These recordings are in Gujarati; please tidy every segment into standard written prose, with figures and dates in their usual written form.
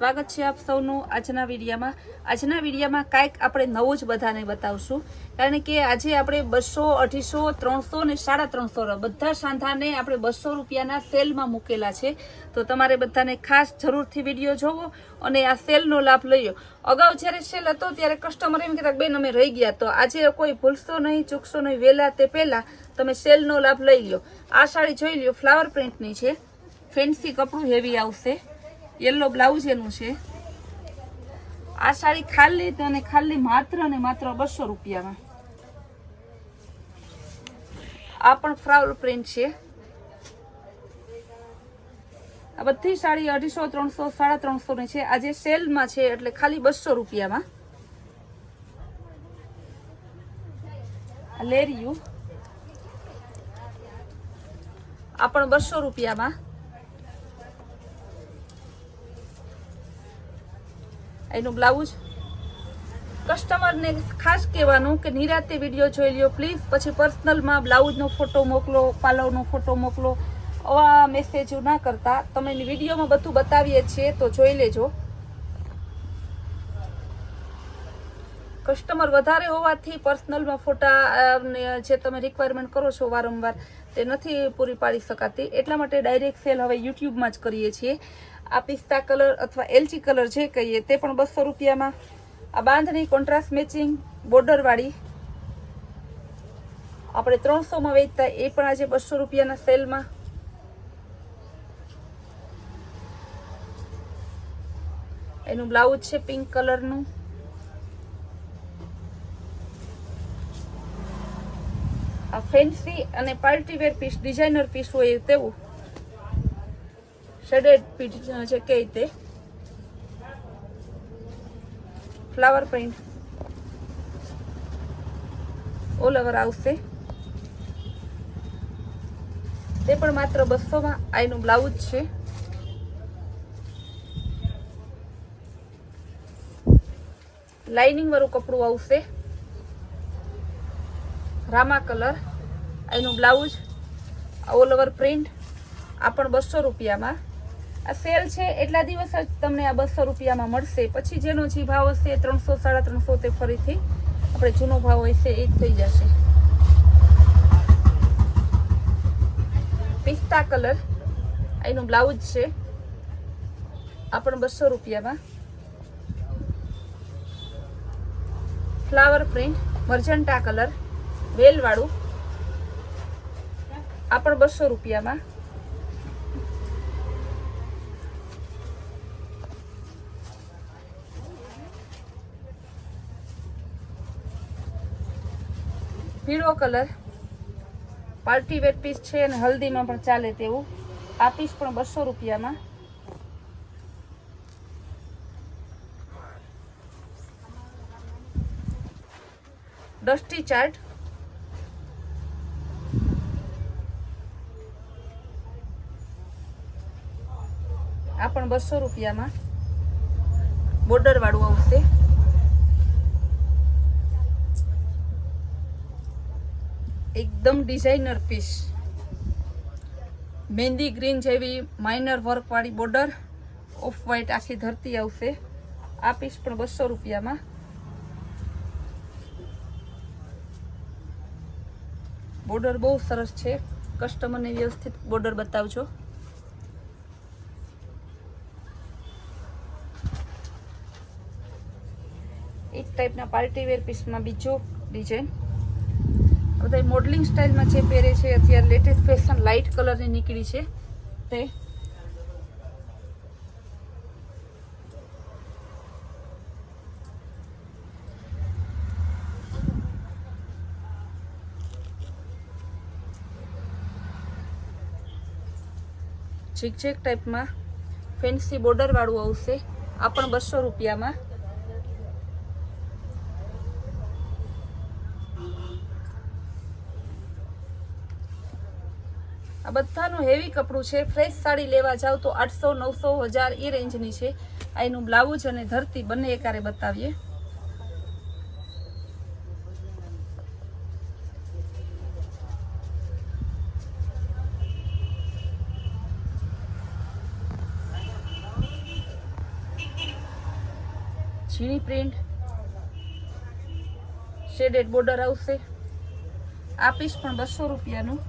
સ્વાગત છે આપ સૌનું આજના વિડીયોમાં કાંઈક આપણે નવું જ બધાને બતાવશું કારણ કે આજે આપણે 200, 250, 300 ને 350 બધા સાંધાને આપણે 200 રૂપિયાના સેલમાં મૂકેલા છે તો તમારે બધાને ખાસ જરૂરથી વિડીયો જોવો અને આ સેલનો લાભ લઈયો। અગાઉ જ્યારે સેલ હતો ત્યારે કસ્ટમર એમ કહેતા બેન અમે રહી ગયા, તો આજે કોઈ ભૂલશો નહીં, ચૂકશો નહીં, વહેલા તે પહેલા તમે સેલનો લાભ લઈ લ્યો। આ સાડી જોઈ લ્યો, ફ્લાવર પ્રિન્ટની છે, ફેન્સી કપડું હેવી આવશે, येलो ब्लाउज एनु छे। आ साड़ी खाली અને ખાલી માત્ર ને માત્ર 200 રૂપિયામાં। આ પણ ફ્લાવર પ્રિન્ટ છે। આ બધી સાડી 250, 300, 350 ની છે। આજે સેલમાં છે એટલે ખાલી 200 રૂપિયામાં। આ લેરિયું આ પણ 200 રૂપિયામાં। એનું બ્લાઉઝ કસ્ટમરને ખાસ કહેવાનું કે નિરાતે વિડીયો જોઈ લ્યો પ્લીઝ, પછી પર્સનલમાં બ્લાઉઝનો ફોટો મોકલો, પાલવનો ફોટો મોકલો, આવા મેસેજો ના કરતા, તમે વિડીયોમાં બધું બતાવીએ છીએ તો જોઈ લેજો। કસ્ટમર વધારે હોવાથી પર્સનલમાં ફોટા જે તમે રિક્વાયરમેન્ટ કરો છો વારંવાર તે નથી પૂરી પાડી શકાતી, એટલા માટે ડાયરેક્ટ સેલ હવે યુટ્યુબમાં જ કરીએ છીએ। આ પિસ્તા કલર અથવા એલચી કલર જે કહીએ તે પણ 200 રૂપિયામાં। આ બાંધણી કોન્ટ્રાસ્ટ મેચિંગ બોર્ડર વાળી આપણે 300 માં વેચતા, એ પણ આજે 200 રૂપિયાના સેલમાં। એનું બ્લાઉઝ છે પિંક કલરનું। આ ફેન્સી અને party wear piece, designer piece હોય તેવું શેડેડ પીસ છે કે તે ફ્લાવર પ્રિન્ટ ઓલ ઓવર આવશે, તે પણ માત્ર 200 માં। આ એનું બ્લાઉઝ છે। લાઇનિંગ વાળું કપડું આવશે, રામા કલર। એનું બ્લાઉઝ ઓલ ઓવર પ્રિન્ટ, આ પણ 200 રૂપિયામાં। આ સેલ છે એટલા દિવસ જ તમને આ 200 રૂપિયામાં મળશે, પછી જેનો જે ભાવ હશે 300, 350 તે ફરીથી આપણે જૂનો ભાવ હશે એ જ થઈ જશે। પિસ્તા કલર એનું બ્લાઉઝ છે, આ પણ 200 રૂપિયામાં। ફ્લાવર પ્રિન્ટ મર્જન્ટા કલર વેલ વાળું, આ પણ 200 રૂપિયામાં। પીળો કલર પાર્ટી વેર પીસ છે અને હલ્દીમાં પણ ચાલે તેવું, આ પીસ પણ 200 રૂપિયામાં। ડસ્ટી ચાર્ટ આ પણ 200 રૂપિયામાં, બોર્ડર વાળું આવશે। એકદમ ડિઝાઇનર પીસ, મહેંદી ગ્રીન જેવી માઇનર વર્ક વાળી બોર્ડર, ઓફ વ્હાઇટ આખી ધરતી આવશે। આ પીસ પણ 200 રૂપિયામાં। બોર્ડર બહુ સરસ છે, કસ્ટમરને વ્યવસ્થિત બોર્ડર બતાવજો। એક ટાઈપના પાર્ટી વેર પીસમાં બીજો ડિઝાઇન, બધા મોડલિંગ સ્ટાઇલમાં જે પહેરે છે અત્યારે લેટેસ્ટ ફેશન લાઇટ કલરની નીકળી છે તે। ઝિગઝેગ ટાઈપમાં ફેન્સી બોર્ડર વાળું આવશે, આ પણ 200 રૂપિયામાં। આ બધાનું હેવી કપડું છે, ફ્રેશ સાડી લેવા જાવ તો 800, 900, 1000 એ રેન્જની છે। આ એનું બ્લાઉઝ અને ધરતી બંને એકારે બતાવીએ। ઝીણી પ્રિન્ટ, શેડેડ બોર્ડર આવશે. આ પીસ પણ 200 રૂપિયાનું.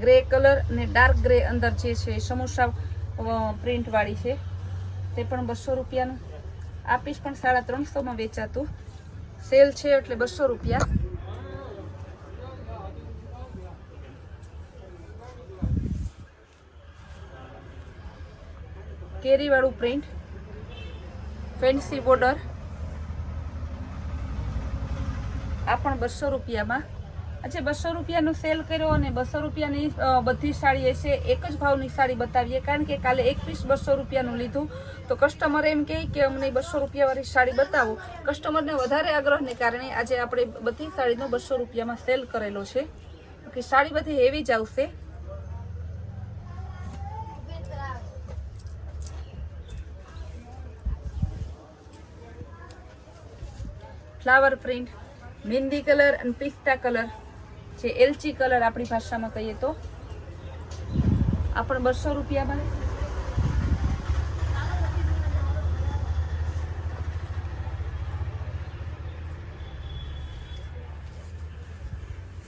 ગ્રે કલર અને ડાર્ક ગ્રે અંદર જે છે સમોસા પ્રિન્ટ વાળી છે, તે પણ 200 રૂપિયાનું. આ પીસ પણ 350 માં વેચાતું. સેલ છે એટલે 200 રૂપિયા. કેરી વાળું પ્રિન્ટ, ફેન્સી બોર્ડર, આ પણ 200 રૂપિયામાં. આજે 200 રૂપિયાનો સેલ કર્યો અને 200 રૂપિયાની બધી સાડી હશે. એક જ ભાવની સાડી બતાવીએ, કારણ કે કાલે એક પીસ 200 રૂપિયાનું લીધું તો કસ્ટમર એમ કહે કે અમને 200 રૂપિયાવાળી સાડી બતાવો. કસ્ટમરને વધારે આગ્રહને કારણે આજે આપણે બધી સાડીનો 200 રૂપિયામાં સેલ કરેલો છે. કે સાડી બધી હેવી જ આવશે. ફ્લાવર પ્રિન્ટ, મહેંદી કલર અને પિસ્તા કલર જે એલચી કલર આપણી ભાષામાં કહીએ તો, આ પણ 200 રૂપિયામાં.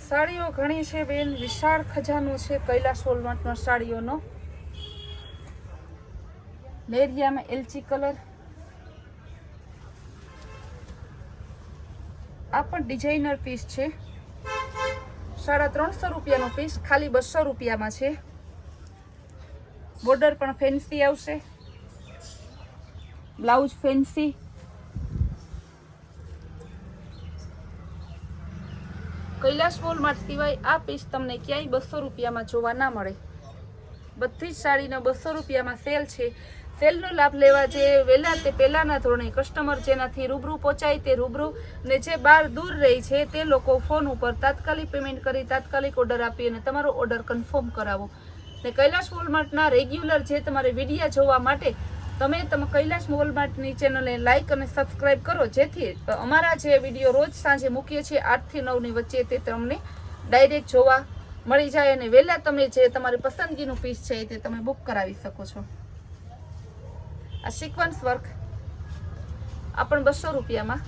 સાડીઓ ઘણી છે બેન, વિશાળ ખજાનો છે કૈલાસ વોલમાર્ટનો સાડીઓનો. લેરિયામાં એલચી કલર, આ પણ ડિઝાઇનર પીસ છે. 350 રૂપિયાનો પીસ ખાલી 200 રૂપિયામાં છે. બોર્ડર પણ ફેન્સી આવશે, બ્લાઉઝ ફેન્સી. કૈલાસ વોલમાર્ટ સિવાય આ પીસ તમને ક્યાંય 200 રૂપિયામાં જોવા ના મળે. બધી જ સાડીનો 200 રૂપિયામાં સેલ છે. સેલનો લાભ લેવા જે વહેલા તે પહેલાના ધોરણે કસ્ટમર જેનાથી રૂબરૂ પહોંચાય તે રૂબરૂ, ને જે બહાર દૂર રહી છે તે લોકો ફોન ઉપર તાત્કાલિક પેમેન્ટ કરી તાત્કાલિક ઓર્ડર આપી અને તમારો ઓર્ડર કન્ફર્મ કરાવો. ને કૈલાસ વોલમાર્ટના રેગ્યુલર જે તમારે વિડીયા જોવા માટે તમે કૈલાસ વોલમાર્ટની ચેનલને લાઇક અને સબસ્ક્રાઇબ કરો, જેથી અમારા જે વિડીયો રોજ સાંજે મૂકીએ છીએ 8 થી 9 ની વચ્ચે તે તમને ડાયરેક્ટ જોવા મળી જાય અને વહેલા તમે જે તમારી પસંદગીનું પીસ છે તે તમે બુક કરાવી શકો છો. આ સિક્વન્સ વર્ક, આ પણ 200 રૂપિયામાં.